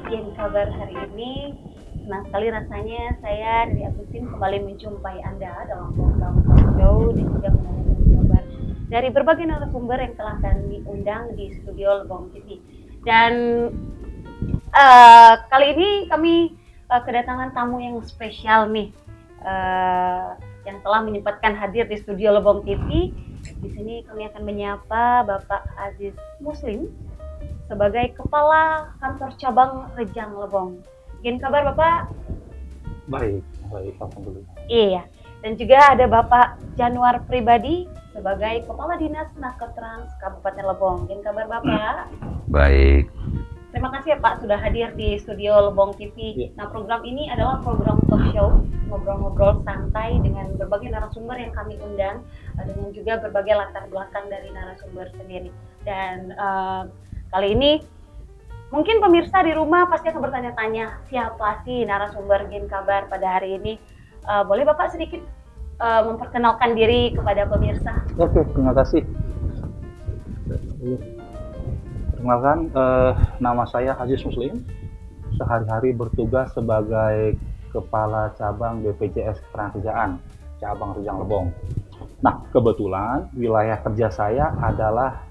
Gen kabar hari ini? Senang sekali rasanya saya dari Agusin kembali menjumpai Anda dalam program talk show dan juga menanyakan kabar dari berbagai narasumber yang telah kami undang di studio Lebong TV. Dan kali ini kami kedatangan tamu yang spesial nih, yang telah menyempatkan hadir di studio Lebong TV. Di sini kami akan menyapa Bapak Aziz Muslim sebagai Kepala Kantor Cabang Rejang Lebong. Gen kabar Bapak? Baik, alhamdulillah. Iya. Dan juga ada Bapak Januar Pribadi sebagai Kepala Dinas Naketrans Kabupaten Lebong. Gen kabar Bapak? Baik. Terima kasih ya Pak sudah hadir di studio Lebong TV. Nah, program ini adalah program talk show, ngobrol-ngobrol santai dengan berbagai narasumber yang kami undang, dengan juga berbagai latar belakang dari narasumber sendiri. Dan kali ini mungkin pemirsa di rumah pasti akan bertanya-tanya, siapa sih narasumber Gen kabar pada hari ini? Boleh Bapak sedikit memperkenalkan diri kepada pemirsa? Oke, terima kasih. Perkenalkan, nama saya Aziz Muslim. Sehari-hari bertugas sebagai Kepala Cabang BPJS Ketenagakerjaan Cabang Rejang Lebong. Nah, kebetulan wilayah kerja saya adalah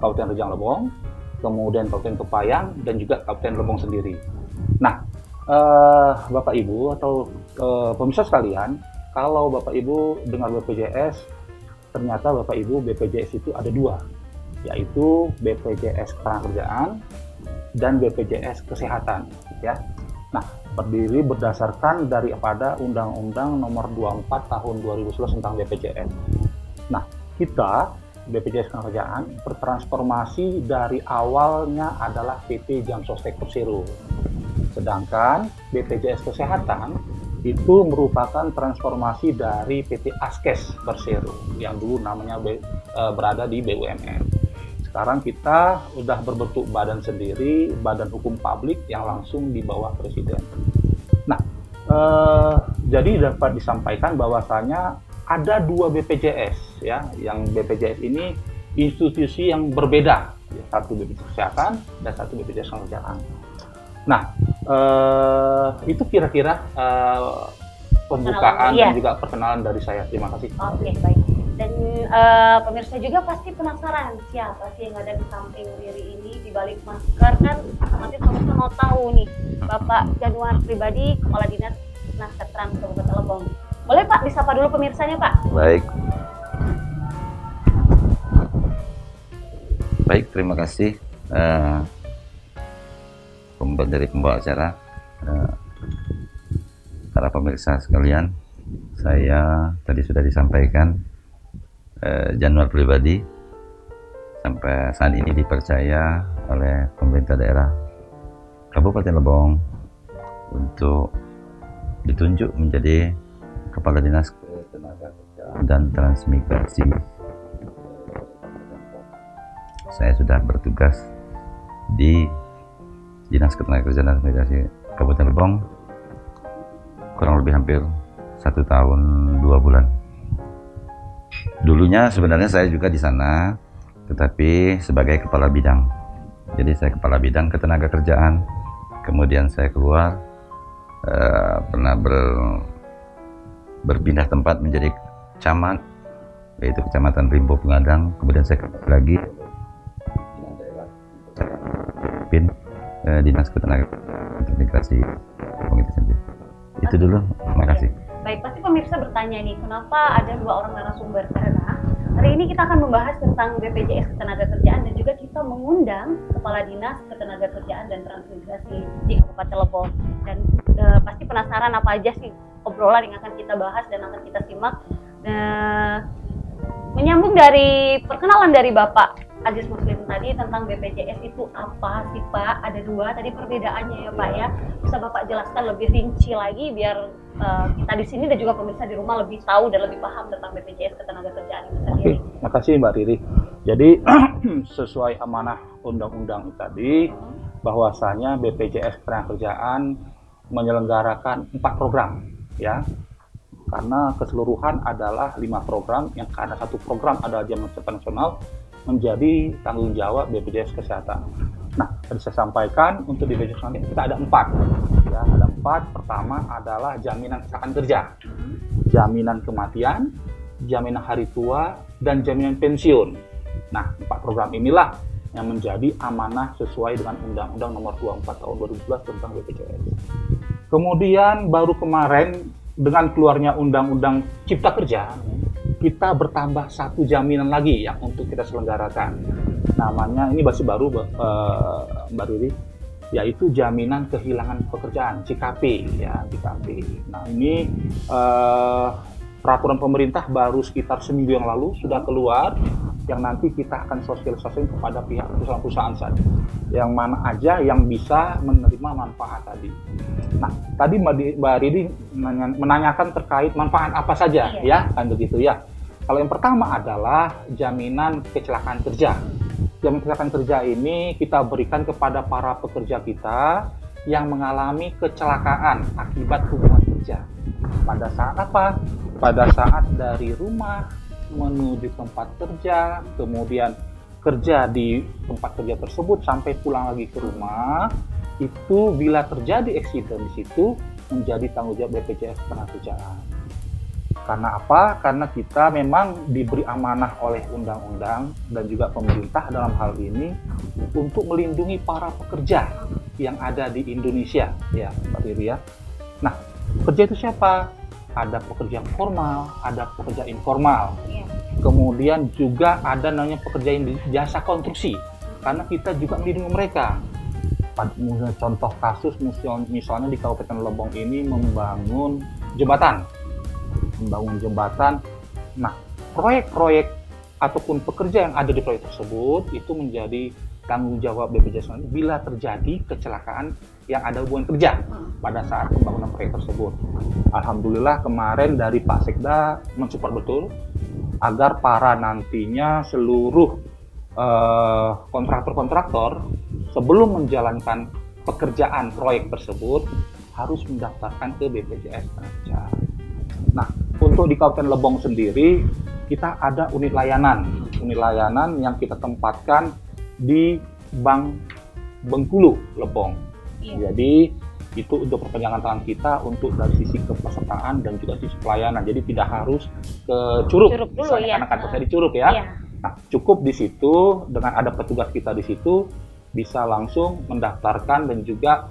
Kabupaten Rejang Lebong, kemudian Kabupaten Kepayang, dan juga Kabupaten Lebong sendiri. Nah, Bapak Ibu atau pemirsa sekalian, kalau Bapak Ibu dengar BPJS, ternyata Bapak Ibu BPJS itu ada dua, yaitu BPJS Ketenagakerjaan dan BPJS Kesehatan, ya. Nah, berdiri berdasarkan daripada Undang-Undang Nomor 24 Tahun 2011 tentang BPJS. Nah, kita BPJS Ketenagakerjaan bertransformasi dari awalnya adalah PT Jamsostek Persero. Sedangkan BPJS Kesehatan itu merupakan transformasi dari PT Askes Persero yang dulu namanya berada di BUMN. Sekarang kita udah berbentuk badan sendiri, badan hukum publik yang langsung di bawah Presiden. Nah, jadi dapat disampaikan bahwasanya ada dua BPJS, ya, yang BPJS ini institusi yang berbeda, ya, satu BPJS Kesehatan dan satu BPJS Ketenagakerjaan. Nah, itu kira-kira pembukaan dan juga perkenalan dari saya. Terima kasih. Oke, baik. Dan pemirsa juga pasti penasaran siapa sih yang ada di samping diri ini di balik masker, kan nanti pemirsa mau tahu nih, Bapak Januar Pribadi, Kepala Dinas Naketrans Kabupaten Lebong. Boleh Pak disapa dulu pemirsanya Pak? Baik. Baik, terima kasih dari pembawa acara, para pemirsa sekalian. Saya tadi sudah disampaikan, Januar Pribadi sampai saat ini dipercaya oleh pemerintah daerah Kabupaten Lebong untuk ditunjuk menjadi Kepala Dinas Ketenagakerjaan dan Transmigrasi. Saya sudah bertugas di Dinas Ketenagakerjaan dan Transmigrasi Kabupaten Lebong kurang lebih hampir 1 tahun 2 bulan. Dulunya sebenarnya saya juga di sana, tetapi sebagai kepala bidang. Jadi saya kepala bidang ketenagakerjaan. Kemudian saya keluar, pernah berpindah tempat menjadi camat, yaitu Kecamatan Rimbo Pengadang. Kemudian saya kembali lagi Dinas Ketenagakerjaan Integrasi itu saja. Itu dulu, terima kasih. Baik, pasti pemirsa bertanya nih, kenapa ada dua orang narasumber? Karena hari ini kita akan membahas tentang BPJS Ketenagakerjaan dan juga kita mengundang Kepala Dinas Ketenagakerjaan dan Transmigrasi di Kabupaten Lebong. Dan pasti penasaran apa aja sih obrolan yang akan kita bahas dan akan kita simak. Menyambung dari perkenalan dari Bapak Aziz Muslim tadi tentang BPJS itu apa sih Pak? Ada dua tadi perbedaannya ya Pak ya. Bisa Bapak jelaskan lebih rinci lagi biar kita di sini dan juga pemirsa di rumah lebih tahu dan lebih paham tentang BPJS Ketenagakerjaan itu sendiri. Oke, makasih Mbak Riri. Jadi sesuai amanah undang-undang tadi, bahwasanya BPJS Ketenagakerjaan menyelenggarakan 4 program, ya. Karena keseluruhan adalah 5 program, yang karena satu program ada jaminan kesehatan nasional menjadi tanggung jawab BPJS Kesehatan. Nah, tadi saya sampaikan untuk di BPJS nanti kita ada 4. Ya, ada 4. Pertama adalah jaminan kecelakaan kerja, jaminan kematian, jaminan hari tua, dan jaminan pensiun. Nah, 4 program inilah yang menjadi amanah sesuai dengan Undang-Undang Nomor 24 Tahun 2011 tentang BPJS. Kemudian baru kemarin dengan keluarnya Undang-Undang Cipta Kerja, kita bertambah 1 jaminan lagi yang untuk kita selenggarakan. Namanya, ini masih baru Mbak Riri, yaitu jaminan kehilangan pekerjaan, JKP ya, JKP. Nah, ini peraturan pemerintah baru sekitar seminggu yang lalu sudah keluar, yang nanti kita akan sosialisasikan kepada pihak perusahaan-perusahaan saja, yang mana aja yang bisa menerima manfaat tadi. Nah, tadi Mbak Riri menanyakan terkait manfaat apa saja, ya, kan begitu ya. Kalau yang pertama adalah jaminan kecelakaan kerja. Jaminan kecelakaan kerja ini kita berikan kepada para pekerja kita yang mengalami kecelakaan akibat hubungan kerja. Pada saat apa? Pada saat dari rumah menuju tempat kerja, kemudian kerja di tempat kerja tersebut sampai pulang lagi ke rumah, itu bila terjadi eksiden di situ menjadi tanggung jawab BPJS Ketenagakerjaan. Karena apa? Karena kita memang diberi amanah oleh undang-undang dan juga pemerintah dalam hal ini untuk melindungi para pekerja yang ada di Indonesia, ya, Mbak Riri ya. Nah, pekerja itu siapa? Ada pekerja formal, ada pekerja informal. Kemudian juga ada namanya pekerja yang di jasa konstruksi, karena kita juga melindungi mereka. Contoh kasus misalnya di Kabupaten Lebong ini membangun jembatan. Nah, proyek-proyek ataupun pekerja yang ada di proyek tersebut itu menjadi tanggung jawab BPJS bila terjadi kecelakaan yang ada hubungan kerja pada saat pembangunan proyek tersebut. Alhamdulillah kemarin dari Pak Sekda mensupport betul agar para nantinya seluruh kontraktor-kontraktor sebelum menjalankan pekerjaan proyek tersebut harus mendaftarkan ke BPJS Ketenagakerjaan. Nah, untuk di Kabupaten Lebong sendiri kita ada unit layanan yang kita tempatkan di Bank Bengkulu Lebong. Jadi itu untuk perpanjangan tangan kita untuk dari sisi kepesertaan dan juga sisi pelayanan. Jadi tidak harus ke Curug dulu, misalnya, karena kantor saya di Curug ya. Nah, cukup di situ dengan ada petugas kita di situ bisa langsung mendaftarkan dan juga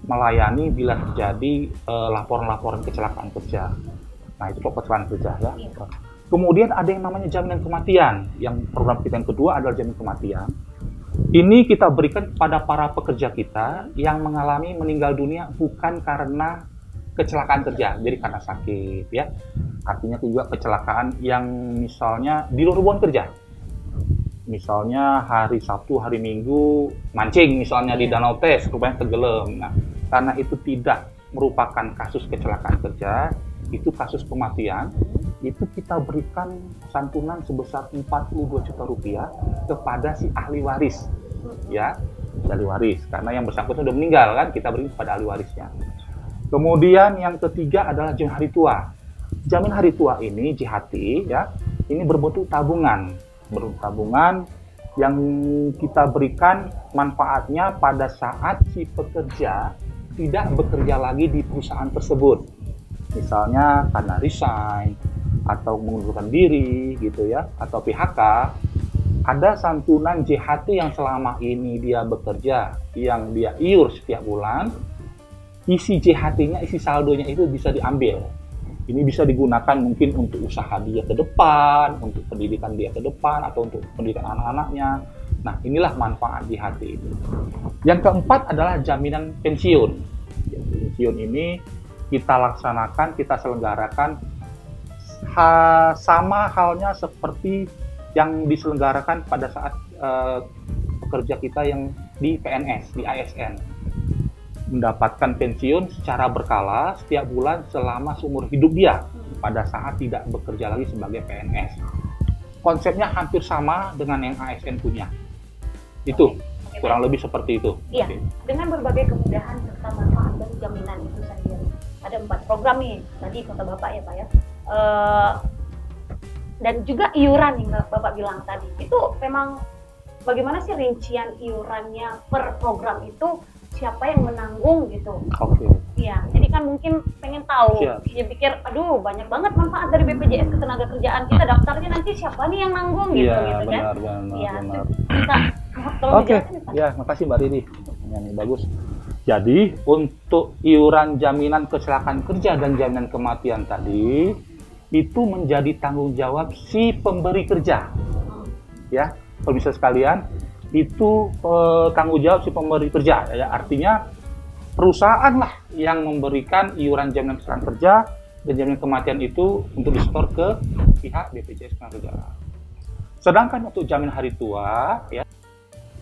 melayani bila terjadi laporan-laporan kecelakaan kerja. Nah, itu kecelakaan kerja ya. Kemudian ada yang namanya jaminan kematian. Yang program kita yang kedua adalah jaminan kematian. Ini kita berikan kepada para pekerja kita yang mengalami meninggal dunia bukan karena kecelakaan kerja, jadi karena sakit ya. Artinya juga kecelakaan yang misalnya di luar hubungan kerja. Misalnya hari Sabtu, hari Minggu mancing misalnya di Danau Tes, rupanya tenggelam. Nah, karena itu tidak merupakan kasus kecelakaan kerja, itu kasus kematian, itu kita berikan santunan sebesar 42 juta rupiah kepada si ahli waris, ya, ahli waris, karena yang bersangkutan sudah meninggal kan, kita berikan kepada ahli warisnya. Kemudian yang ketiga adalah jaminan hari tua. Jaminan hari tua ini JHT, ya, ini berbentuk tabungan yang kita berikan manfaatnya pada saat si pekerja tidak bekerja lagi di perusahaan tersebut. Misalnya karena resign atau mengundurkan diri gitu ya, atau PHK, ada santunan JHT yang selama ini dia bekerja, yang dia iur setiap bulan, isi JHT-nya, isi saldonya itu bisa diambil. Ini bisa digunakan mungkin untuk usaha dia ke depan, untuk pendidikan dia ke depan, atau untuk pendidikan anak-anaknya. Nah, inilah manfaat JHT itu. Yang keempat adalah jaminan pensiun. Pensiun ini kita laksanakan, kita selenggarakan sama halnya seperti yang diselenggarakan pada saat pekerja kita yang di PNS, di ASN. Mendapatkan pensiun secara berkala setiap bulan selama seumur hidup dia pada saat tidak bekerja lagi sebagai PNS. Konsepnya hampir sama dengan yang ASN punya. Itu kurang lebih seperti itu. Iya, dengan berbagai kemudahan serta manfaat dari jaminan itu sendiri. Ada 4 program nih, tadi kata Bapak ya Pak ya. Dan juga iuran yang Bapak bilang tadi, itu memang bagaimana sih rincian iurannya per program itu, siapa yang menanggung gitu. Oke. Iya, jadi kan mungkin pengen tahu. Siap. Dia pikir, aduh banyak banget manfaat dari BPJS Ketenagakerjaan, kita daftarnya nanti siapa nih yang nanggung gitu, Iya, gitu kan. benar. Iya, bisa tolong Oke, dijelasin, Pak? ya makasih Mbak Riri. Ini bagus. Jadi untuk iuran jaminan kecelakaan kerja dan jaminan kematian tadi itu menjadi tanggung jawab si pemberi kerja. Ya, pemirsa sekalian, itu tanggung jawab si pemberi kerja. Ya, artinya perusahaan lah yang memberikan iuran jaminan kecelakaan kerja dan jaminan kematian itu untuk disetor ke pihak BPJS Ketenagakerjaan. Sedangkan untuk jaminan hari tua, ya,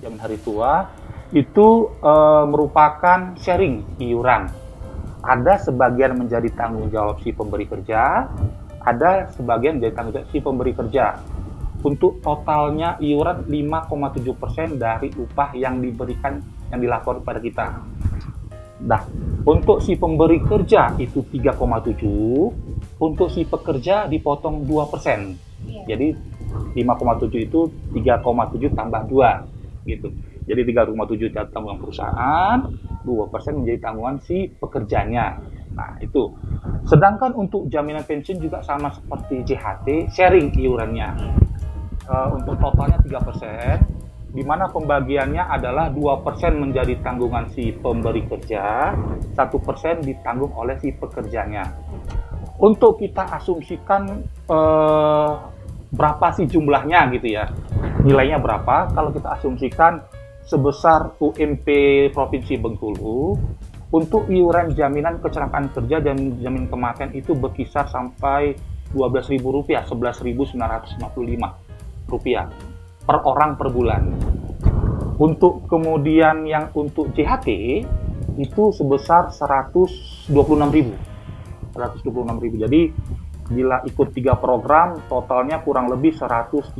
jaminan hari tua itu merupakan sharing iuran. Ada sebagian menjadi tanggung jawab si pemberi kerja, ada sebagian menjadi tanggung jawab si pemberi kerja. Untuk totalnya iuran 5,7% dari upah yang diberikan, yang dilaporkan kepada kita. Nah, untuk si pemberi kerja itu 3,7, untuk si pekerja dipotong 2%. Jadi 5,7 itu 3,7 tambah 2 gitu. Jadi 3,7 tanggungan perusahaan, 2% menjadi tanggungan si pekerjanya. Nah, itu. Sedangkan untuk jaminan pensiun juga sama seperti JHT, sharing iurannya. Untuk totalnya 3%, di mana pembagiannya adalah 2% menjadi tanggungan si pemberi kerja, 1% ditanggung oleh si pekerjanya. Untuk kita asumsikan berapa sih jumlahnya gitu ya, nilainya berapa, kalau kita asumsikan sebesar UMP Provinsi Bengkulu, untuk iuran jaminan kecelakaan kerja dan jaminan kematian itu berkisar sampai Rp12.000, Rp11.955 per orang per bulan. Untuk kemudian yang untuk JHT itu sebesar 126.000. Jadi bila ikut 3 program totalnya kurang lebih 138.000.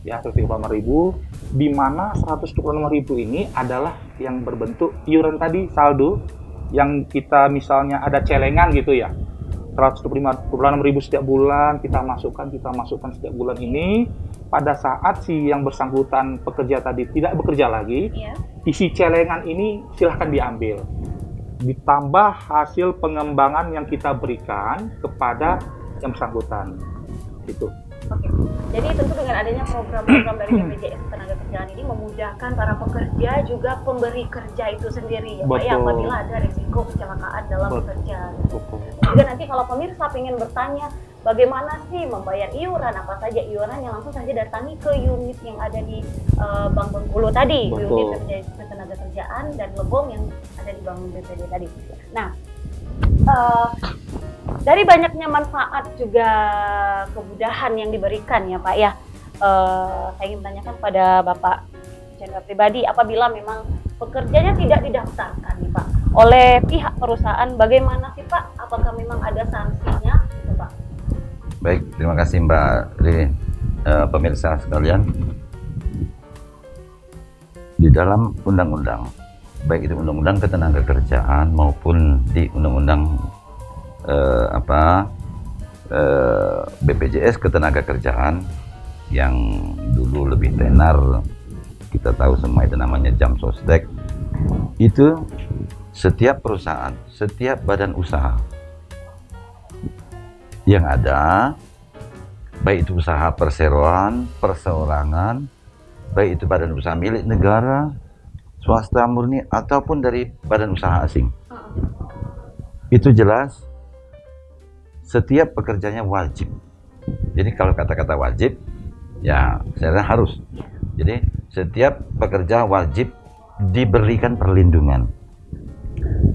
Ya, 138.000, di mana 126.000 ini adalah yang berbentuk iuran tadi saldo yang kita misalnya ada celengan gitu ya. 126.000 setiap bulan kita masukkan setiap bulan ini. Pada saat si yang bersangkutan pekerja tadi tidak bekerja lagi, isi celengan ini silahkan diambil, ditambah hasil pengembangan yang kita berikan kepada yang bersangkutan itu. Oke. Jadi tentu dengan adanya program-program dari BPJS Ketenagakerjaan ini memudahkan para pekerja juga pemberi kerja itu sendiri ya Pak ya, apabila ada risiko kecelakaan dalam bekerja. Juga nanti kalau pemirsa ingin bertanya bagaimana sih membayar iuran, apa saja iurannya, langsung saja datangi ke unit yang ada di Bank Bengkulu tadi, unit BPJS Ketenagakerjaan dan Lebong yang ada di Bank BPD tadi. Nah, dari banyaknya manfaat juga kemudahan yang diberikan ya Pak ya, saya ingin menanyakan pada Bapak secara pribadi, apabila memang pekerjanya tidak didaftarkan nih Pak oleh pihak perusahaan, bagaimana sih Pak? Apakah memang ada sanksinya gitu Pak? Baik, terima kasih Mbak Rini. Pemirsa sekalian, di dalam undang-undang, baik itu undang-undang ketenagakerjaan maupun di undang-undang BPJS Ketenagakerjaan yang dulu lebih tenar, kita tahu semua itu namanya Jam Sostek. Itu setiap perusahaan, setiap badan usaha yang ada, baik itu usaha perseroan, perseorangan, baik itu badan usaha milik negara, swasta murni ataupun dari badan usaha asing, itu jelas setiap pekerjanya wajib. Jadi kalau kata-kata wajib, ya sebenarnya harus. Jadi setiap pekerja wajib diberikan perlindungan.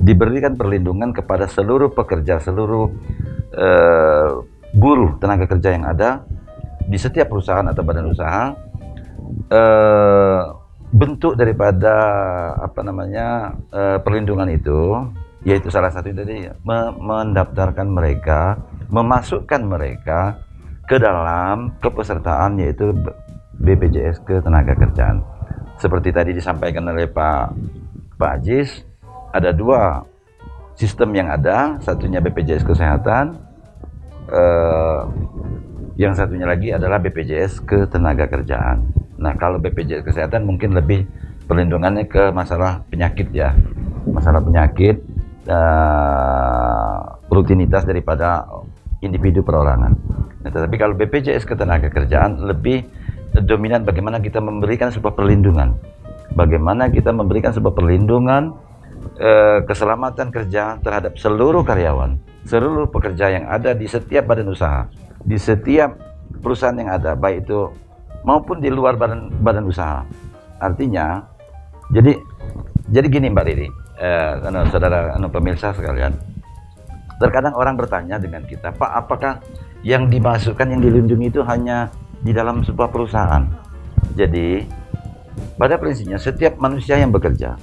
Diberikan perlindungan kepada seluruh pekerja, seluruh buruh tenaga kerja yang ada di setiap perusahaan atau badan usaha. Bentuk daripada perlindungan itu, yaitu salah satu tadi mendaftarkan mereka, memasukkan mereka ke dalam kepesertaan yaitu BPJS Ketenagakerjaan. Seperti tadi disampaikan oleh Pak Ajis, ada 2 sistem yang ada, satunya BPJS Kesehatan, yang satunya lagi adalah BPJS Ketenagakerjaan. Nah, kalau BPJS Kesehatan mungkin lebih perlindungannya ke masalah penyakit ya, masalah penyakit, rutinitas daripada individu perorangan. Nah, tetapi kalau BPJS Ketenagakerjaan lebih dominan bagaimana kita memberikan sebuah perlindungan, bagaimana kita memberikan sebuah perlindungan keselamatan kerja terhadap seluruh karyawan, seluruh pekerja yang ada di setiap badan usaha, di setiap perusahaan yang ada, baik itu maupun di luar badan usaha. Artinya, jadi gini Mbak Riri, saudara pemirsa sekalian, terkadang orang bertanya dengan kita, Pak, apakah yang dimasukkan, yang dilindungi itu hanya di dalam sebuah perusahaan? Jadi, pada prinsipnya setiap manusia yang bekerja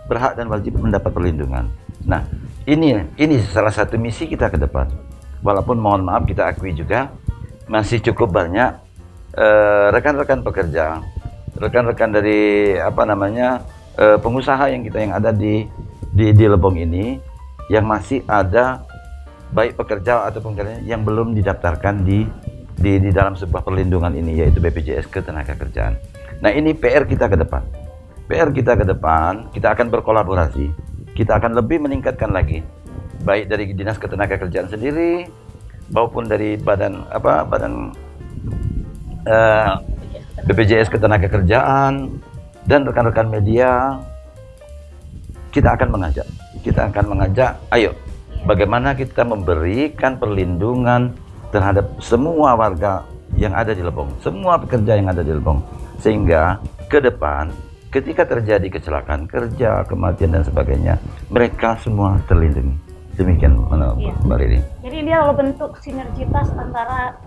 berhak dan wajib mendapat perlindungan. Nah, ini salah satu misi kita ke depan. Walaupun mohon maaf kita akui juga masih cukup banyak rekan-rekan pekerja, rekan-rekan dari pengusaha yang ada di Lebong ini yang masih ada baik pekerja ataupun karyawan yang belum didaftarkan di dalam sebuah perlindungan ini, yaitu BPJS Ketenagakerjaan. Nah, ini PR kita ke depan. PR kita ke depan, kita akan berkolaborasi. Kita akan lebih meningkatkan lagi, baik dari Dinas Ketenagakerjaan sendiri maupun dari BPJS Ketenagakerjaan dan rekan-rekan media. Kita akan mengajak, ayo bagaimana kita memberikan perlindungan terhadap semua warga yang ada di Lebong, semua pekerja yang ada di Lebong, sehingga ke depan ketika terjadi kecelakaan kerja, kematian dan sebagainya, mereka semua terlindungi. Demikian Mbak Riri. Jadi ini adalah bentuk sinergitas antara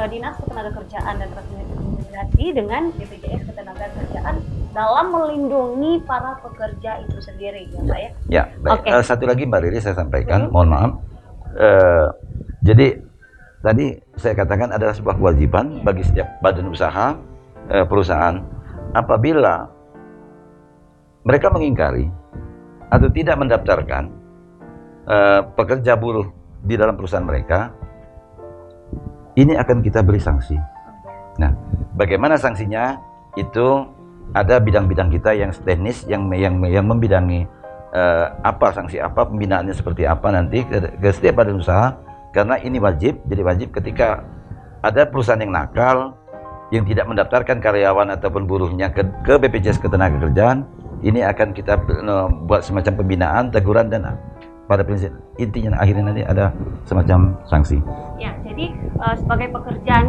Dinas Ketenagakerjaan dan Transmigrasi dengan BPJS Ketenagakerjaan dalam melindungi para pekerja itu sendiri, ya Pak ya? Ya, baik. Okay. Satu lagi Mbak Riri saya sampaikan, mohon maaf. Jadi tadi saya katakan adalah sebuah kewajiban bagi setiap badan usaha, perusahaan, apabila mereka mengingkari atau tidak mendaftarkan pekerja buruh di dalam perusahaan mereka, ini akan kita beri sanksi. Nah, bagaimana sanksinya? Itu ada bidang-bidang kita yang teknis yang membidangi sanksi apa, pembinaannya seperti apa nanti ke setiap badan usaha, karena ini wajib. Jadi wajib ketika ada perusahaan yang nakal, yang tidak mendaftarkan karyawan ataupun buruhnya ke BPJS Ketenagakerjaan, ini akan kita buat semacam pembinaan, teguran, dan pada prinsip intinya akhirnya nanti ada semacam sanksi. Ya, jadi sebagai pekerja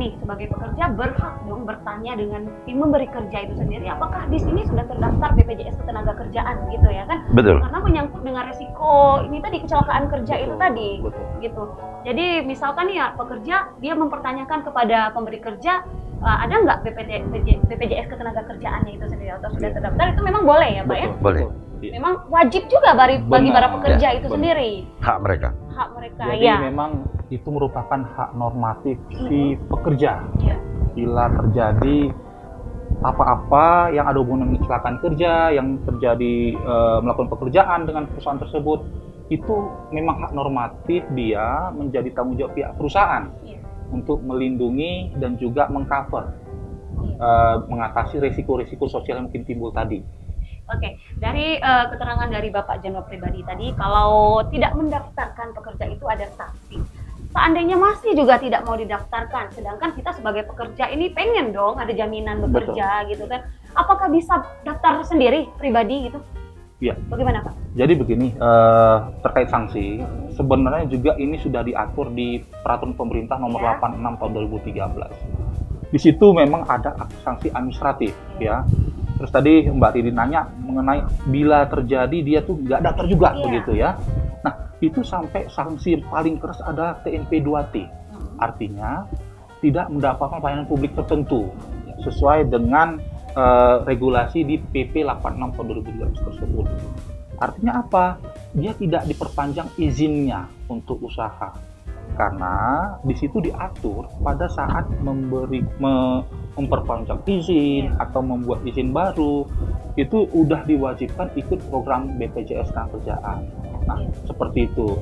berhak dong bertanya dengan tim memberi kerja itu sendiri, apakah di sini sudah terdaftar BPJS Ketenagakerjaan gitu ya kan? Betul. Karena menyangkut dengan resiko ini tadi, kecelakaan kerja itu tadi. Betul. Gitu. Jadi misalkan nih ya pekerja dia mempertanyakan kepada pemberi kerja, ada nggak BPJS Ketenagakerjaannya itu sendiri atau sudah terdaftar, itu memang boleh ya Pak ya? Boleh. Memang wajib juga bagi para pekerja itu sendiri. Hak mereka. Jadi memang itu merupakan hak normatif si pekerja. Bila terjadi apa-apa yang ada hubungan dengan kecelakaan kerja, yang terjadi melakukan pekerjaan dengan perusahaan tersebut, itu memang hak normatif dia menjadi tanggung jawab pihak perusahaan untuk melindungi dan juga mengcover, mengatasi risiko-risiko sosial yang mungkin timbul tadi. Oke, dari keterangan dari Bapak Jenderal Pribadi tadi, kalau tidak mendaftarkan pekerja itu ada sanksi. Seandainya masih juga tidak mau didaftarkan, sedangkan kita sebagai pekerja ini pengen dong ada jaminan bekerja. Betul. Gitu kan. Apakah bisa daftar sendiri pribadi gitu? Iya. Bagaimana Pak? Jadi begini, terkait sanksi, sebenarnya juga ini sudah diatur di Peraturan Pemerintah Nomor 86 Tahun 2013. Di situ memang ada sanksi administratif, ya. Terus tadi Mbak Riri nanya mengenai bila terjadi dia tuh nggak daftar juga, begitu ya. Nah, itu sampai sanksi paling keras ada TNP 2T. Artinya tidak mendapatkan pelayanan publik tertentu sesuai dengan regulasi di PP 86 tahun 2013 tersebut. Artinya apa? Dia tidak diperpanjang izinnya untuk usaha. Karena di situ diatur pada saat memperpanjang izin atau membuat izin baru, itu udah diwajibkan ikut program BPJS Ketenagakerjaan. Nah, seperti itu.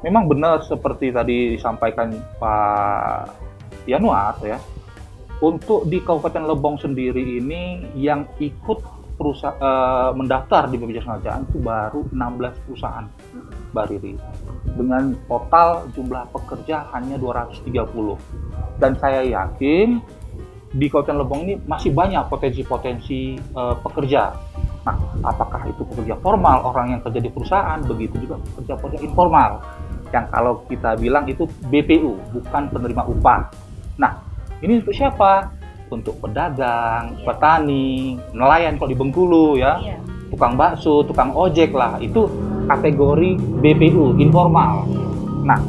Memang benar seperti tadi disampaikan Pak Yanuar ya, Untuk di Kabupaten Lebong sendiri ini yang ikut mendaftar di BPJS Ketenagakerjaan itu baru 16 perusahaan, Mbak Riri. Dengan total jumlah pekerja hanya 230. Dan saya yakin di Kabupaten Lebong ini masih banyak potensi-potensi pekerja. Nah, apakah itu pekerja formal, orang yang kerja di perusahaan, begitu juga pekerja-pekerja informal. Yang kalau kita bilang itu BPU, bukan penerima upah. Nah, ini untuk siapa? Untuk pedagang, petani, nelayan kalau di Bengkulu ya, tukang bakso, tukang ojek lah, itu kategori BPU, informal. Nah,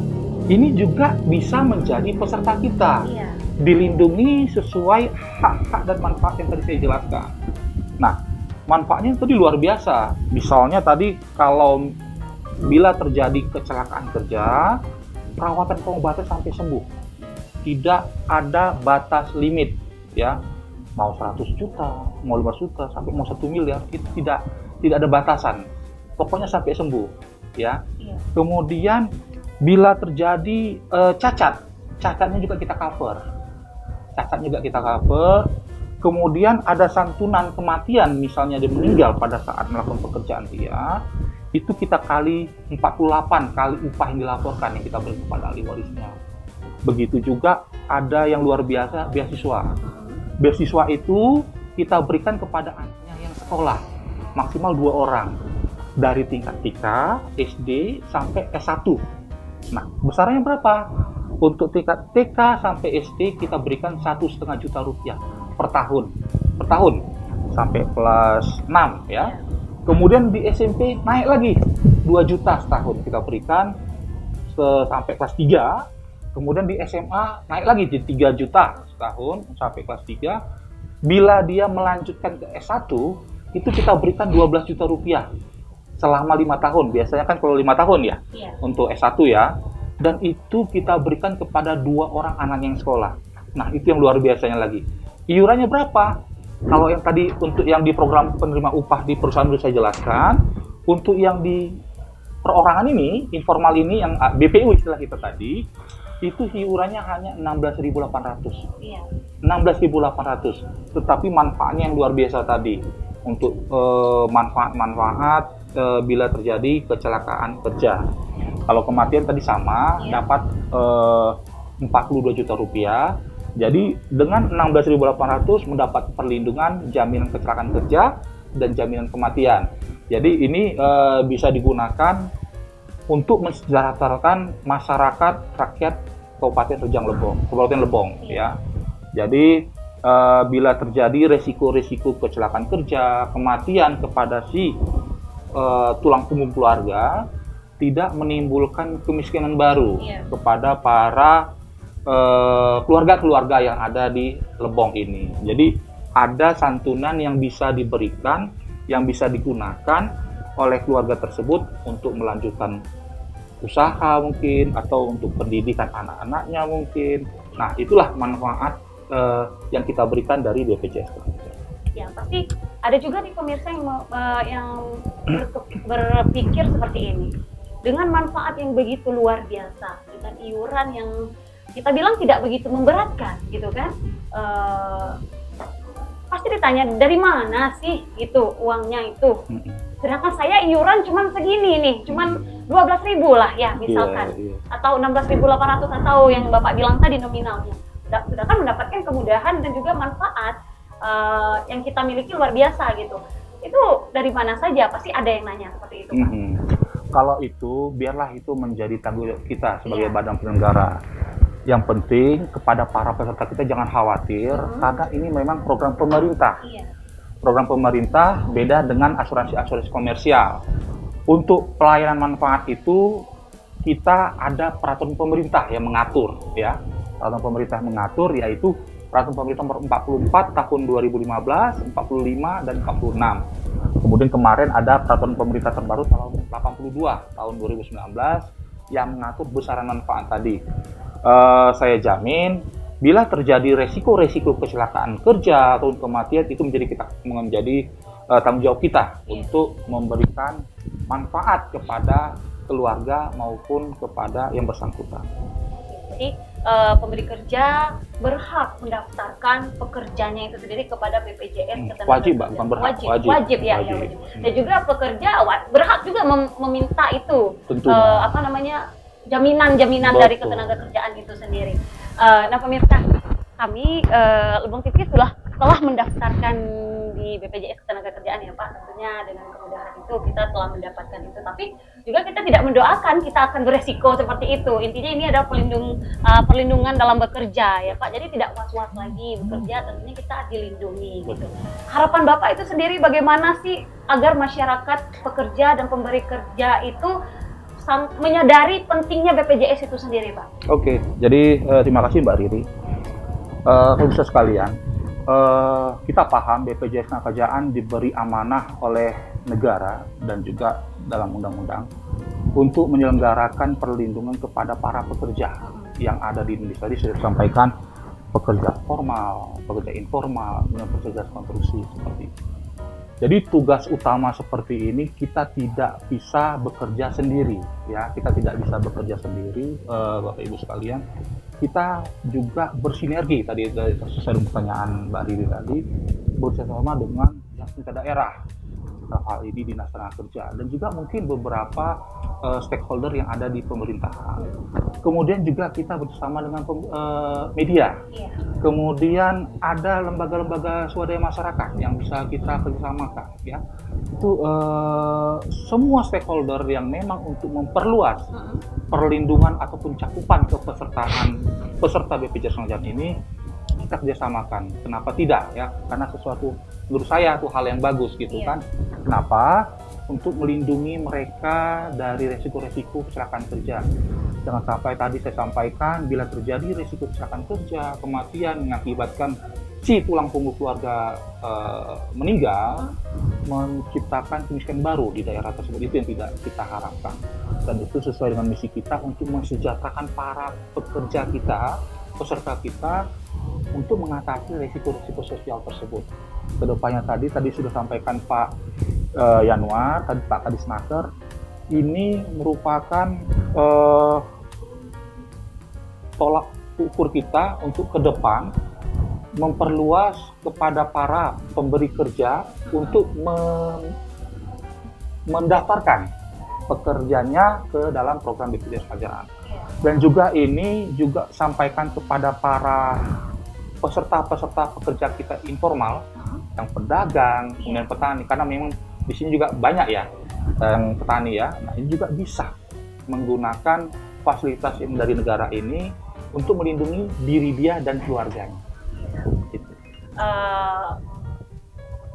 ini juga bisa menjadi peserta kita, dilindungi sesuai hak-hak dan manfaat yang tadi saya jelaskan. Nah, manfaatnya tadi luar biasa. Misalnya tadi kalau bila terjadi kecelakaan kerja, perawatan pengobatan sampai sembuh. Tidak ada batas limit ya, mau 100 juta, mau 5 juta, sampai mau 1 miliar, itu tidak ada batasan, pokoknya sampai sembuh ya. Kemudian bila terjadi cacatnya juga kita cover, kemudian ada santunan kematian, misalnya dia meninggal pada saat melakukan pekerjaan dia, itu kita kali 48 kali upah yang dilaporkan yang kita beri kepada ahli warisnya. Begitu juga ada yang luar biasa, beasiswa. Beasiswa itu kita berikan kepada anaknya yang sekolah, maksimal 2 orang. Dari tingkat TK, SD, sampai S1. Nah, besarnya berapa? Untuk tingkat TK sampai SD kita berikan 1,5 juta rupiah per tahun. Sampai kelas 6 ya. Kemudian di SMP naik lagi 2 juta setahun kita berikan sampai kelas 3. Kemudian di SMA naik lagi jadi 3 juta setahun sampai kelas 3. Bila dia melanjutkan ke S1, itu kita berikan 12 juta rupiah selama 5 tahun. Biasanya kan kalau 5 tahun ya, untuk S1 ya. Dan itu kita berikan kepada 2 orang anak yang sekolah. Nah, itu yang luar biasanya lagi. Iurannya berapa? Kalau yang tadi untuk yang di program penerima upah di perusahaan sudah saya jelaskan, untuk yang di perorangan ini, informal ini, yang BPU istilah kita tadi, itu iurannya hanya 16.800. 16.800. Tetapi manfaatnya yang luar biasa tadi. Untuk manfaat bila terjadi kecelakaan kerja. Kalau kematian tadi sama, dapat 42 juta rupiah. Jadi dengan 16.800 mendapat perlindungan, jaminan kecelakaan kerja, dan jaminan kematian. Jadi ini bisa digunakan untuk mensejahterakan masyarakat rakyat Kabupaten Lebong ya. Jadi bila terjadi resiko-resiko kecelakaan kerja, kematian kepada si tulang punggung keluarga, tidak menimbulkan kemiskinan baru kepada para keluarga-keluarga yang ada di Lebong ini. Jadi ada santunan yang bisa diberikan, yang bisa digunakan oleh keluarga tersebut untuk melanjutkan usaha mungkin, atau untuk pendidikan anak-anaknya mungkin. Nah, itulah manfaat yang kita berikan dari BPJS. Ya, pasti ada juga nih pemirsa yang berpikir seperti ini. Dengan manfaat yang begitu luar biasa, dengan iuran yang kita bilang tidak begitu memberatkan, gitu kan? Pasti ditanya, dari mana sih itu uangnya itu? Sedangkan saya iuran cuman segini nih, cuman 12.000 lah ya misalkan, atau 16.800 atau yang Bapak bilang tadi nominalnya. Sedangkan mendapatkan kemudahan dan juga manfaat yang kita miliki luar biasa gitu. Itu dari mana saja? Pasti ada yang nanya seperti itu, Pak. Kalau itu, biarlah itu menjadi tanggung jawab kita sebagai badan penyelenggara. Yang penting kepada para peserta kita jangan khawatir, karena ini memang program pemerintah. Program pemerintah beda dengan asuransi-asuransi komersial. Untuk pelayanan manfaat itu kita ada peraturan pemerintah yang mengatur ya. Peraturan pemerintah mengatur, yaitu Peraturan Pemerintah Nomor 44 Tahun 2015, 45 dan 46. Kemudian kemarin ada Peraturan Pemerintah terbaru tahun 82 tahun 2019 yang mengatur besaran manfaat tadi. Saya jamin bila terjadi resiko-resiko kecelakaan kerja atau kematian, itu menjadi tanggung jawab kita untuk memberikan manfaat kepada keluarga maupun kepada yang bersangkutan. Jadi pemberi kerja berhak mendaftarkan pekerjanya itu sendiri kepada BPJS Ketenagakerjaan. Wajib, Mbak, bukan berhak. Wajib. Ya, wajib. Dan juga pekerja berhak juga meminta itu jaminan dari Ketenagakerjaan itu sendiri. Nah pemirsa, kami Lebong TV telah mendaftarkan di BPJS Ketenagakerjaan ya Pak, tentunya dengan kemudahan itu kita telah mendapatkan itu, tapi juga kita tidak mendoakan kita akan beresiko seperti itu. Intinya ini adalah perlindungan dalam bekerja ya Pak, jadi tidak was-was lagi bekerja, tentunya kita dilindungi gitu. Harapan Bapak itu sendiri bagaimana sih agar masyarakat pekerja dan pemberi kerja itu menyadari pentingnya BPJS itu sendiri Pak? Oke, jadi terima kasih Mbak Riri. Pemirsa sekalian, kita paham BPJS Ketenagakerjaan diberi amanah oleh negara dan juga dalam undang-undang untuk menyelenggarakan perlindungan kepada para pekerja yang ada di Indonesia. Tadi sudah disampaikan pekerja formal, pekerja informal, dan pekerja konstruksi seperti itu. Jadi tugas utama seperti ini kita tidak bisa bekerja sendiri, ya. Kita tidak bisa bekerja sendiri, Bapak Ibu sekalian. Kita juga bersinergi tadi sesuai dengan pertanyaan Mbak Riri tadi, bersama dengan pemerintah daerah, hal ini Dinas Tenaga Kerja, dan juga mungkin beberapa stakeholder yang ada di pemerintahan. Kemudian juga kita bersama dengan media. Kemudian ada lembaga-lembaga swadaya masyarakat yang bisa kita kerjasamakan, ya. Itu semua stakeholder yang memang untuk memperluas perlindungan ataupun cakupan kepesertaan peserta BPJS Ketenagakerjaan ini kita kerjasamakan. Kenapa tidak, ya? Karena sesuatu menurut saya itu hal yang bagus gitu kan. Kenapa? Untuk melindungi mereka dari resiko-resiko kecelakaan kerja. Jangan sampai tadi saya sampaikan, bila terjadi resiko kecelakaan kerja, kematian mengakibatkan si tulang punggung keluarga meninggal, menciptakan kemiskinan baru di daerah tersebut. Itu yang tidak kita harapkan. Dan itu sesuai dengan misi kita untuk mensejahterakan para pekerja kita, peserta kita, untuk mengatasi resiko-resiko sosial tersebut. Kedepannya tadi sudah sampaikan Pak Yanuar, tadi Pak Kadisnaker, ini merupakan tolak ukur kita untuk ke depan memperluas kepada para pemberi kerja untuk mendaftarkan pekerjanya ke dalam program BPJS Ketenagakerjaan. Dan juga ini juga sampaikan kepada para peserta pekerja kita informal, yang pedagang, kemudian petani, karena memang di sini juga banyak ya yang petani ya. Nah, ini juga bisa menggunakan fasilitas yang dari negara ini untuk melindungi diri dia dan keluarganya. Gitu.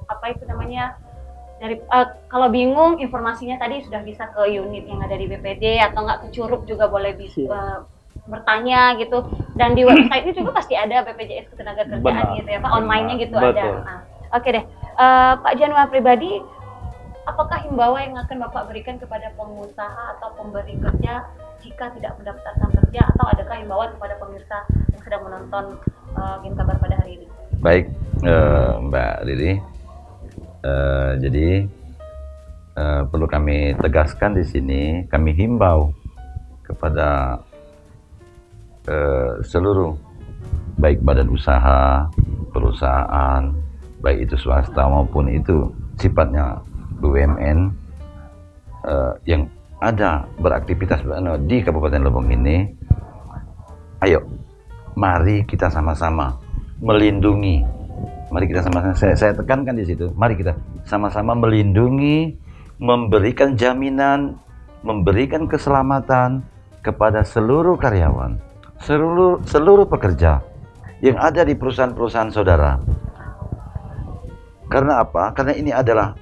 Apa itu namanya? Dari kalau bingung informasinya tadi sudah bisa ke unit yang ada di BPD, atau nggak ke Curug juga boleh bisa bertanya gitu. Dan di website ini juga pasti ada BPJS Ketenagakerjaan gitu ya Pak, online-nya gitu. Betul. Ada. Oke deh, Pak Januar pribadi, apakah himbauan yang akan Bapak berikan kepada pengusaha atau pemberi kerja jika tidak mendaftarkan kerja, atau adakah himbauan kepada pemirsa yang sedang menonton Game Kabar pada hari ini? Baik, Mbak Riri. Jadi perlu kami tegaskan di sini, kami himbau kepada seluruh baik badan usaha, perusahaan, baik itu swasta maupun itu sifatnya BUMN yang ada beraktivitas di Kabupaten Lebong ini. Ayo, mari kita sama-sama melindungi. Mari kita sama-sama, saya tekankan di situ, mari kita sama-sama melindungi, memberikan jaminan, memberikan keselamatan kepada seluruh karyawan, seluruh pekerja yang ada di perusahaan-perusahaan saudara. Karena apa? Karena ini adalah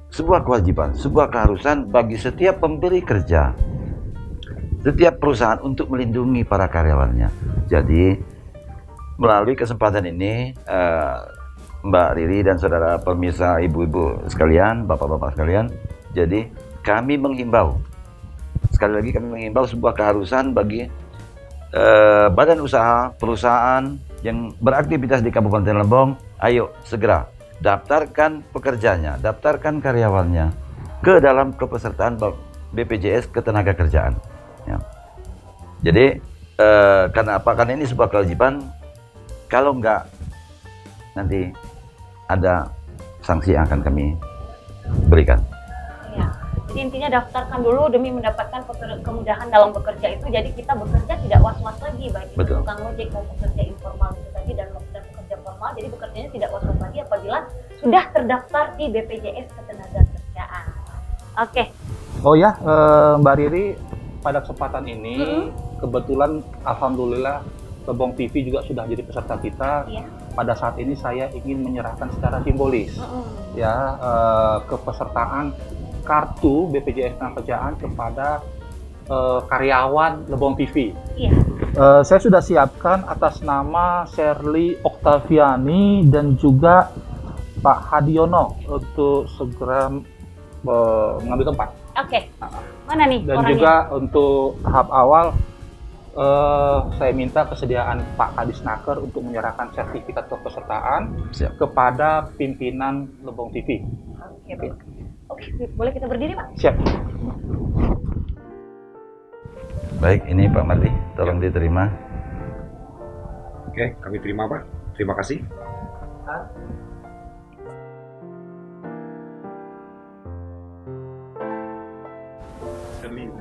sebuah kewajiban, sebuah keharusan bagi setiap pemberi kerja, setiap perusahaan untuk melindungi para karyawannya. Jadi melalui kesempatan ini, Mbak Riri dan saudara pemirsa, ibu-ibu sekalian, bapak-bapak sekalian, jadi kami menghimbau, sekali lagi kami menghimbau sebuah keharusan bagi badan usaha, perusahaan yang beraktivitas di Kabupaten Lebong. Ayo segera daftarkan pekerjanya, daftarkan karyawannya ke dalam kepesertaan BPJS Ketenagakerjaan. Ya. Jadi Karena apa? Karena ini sebuah kewajiban. Kalau enggak, nanti ada sanksi yang akan kami berikan. Ya. Jadi intinya daftarkan dulu demi mendapatkan kemudahan dalam bekerja itu. Jadi kita bekerja tidak was-was lagi, baik itu tukang ojek mau pekerja informal itu tadi dan pekerja formal. Jadi bekerjanya tidak was-was lagi apabila sudah terdaftar di BPJS Ketenagakerjaan. Oke. Oh ya, Mbak Riri, pada kesempatan ini kebetulan alhamdulillah Lebong TV juga sudah jadi peserta kita. Iya. Pada saat ini saya ingin menyerahkan secara simbolis ya kepesertaan kartu BPJS Ketenagakerjaan kepada karyawan Lebong TV. Iya. Saya sudah siapkan atas nama Shirley Oktaviani dan juga Pak Hadiono untuk segera mengambil tempat. Oke. Mana nih Dan orangnya? juga untuk tahap awal saya minta kesediaan Pak Kadisnaker untuk menyerahkan sertifikat kepesertaan kepada pimpinan Lebong TV. Oke, boleh kita berdiri, Pak? Siap. Baik, ini Pak Mardi, tolong diterima. Oke, kami terima Pak. Terima kasih.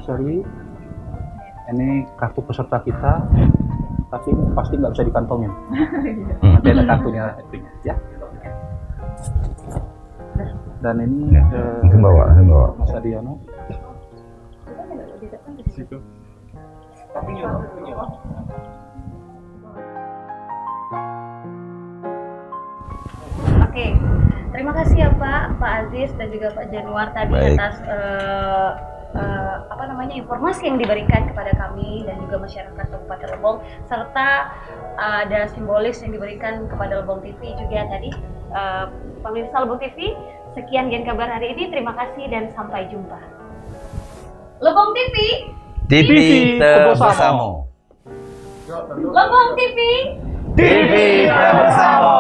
Sorry, ini kartu peserta kita, tapi pasti nggak bisa dikantongin. Nanti ada kartunya, ya. Dan ini Mungkin bawa. Mas Adiono. Oke, terima kasih ya Pak Aziz dan juga Pak Januar tadi atas informasi yang diberikan kepada kami dan juga masyarakat Kabupaten Lebong, serta ada simbolis yang diberikan kepada Lebong TV juga tadi. Pemirsa Lebong TV, sekian Gen Kabar hari ini. Terima kasih dan sampai jumpa. Lebong TV. TV bersama. Lebong TV. TV bersama.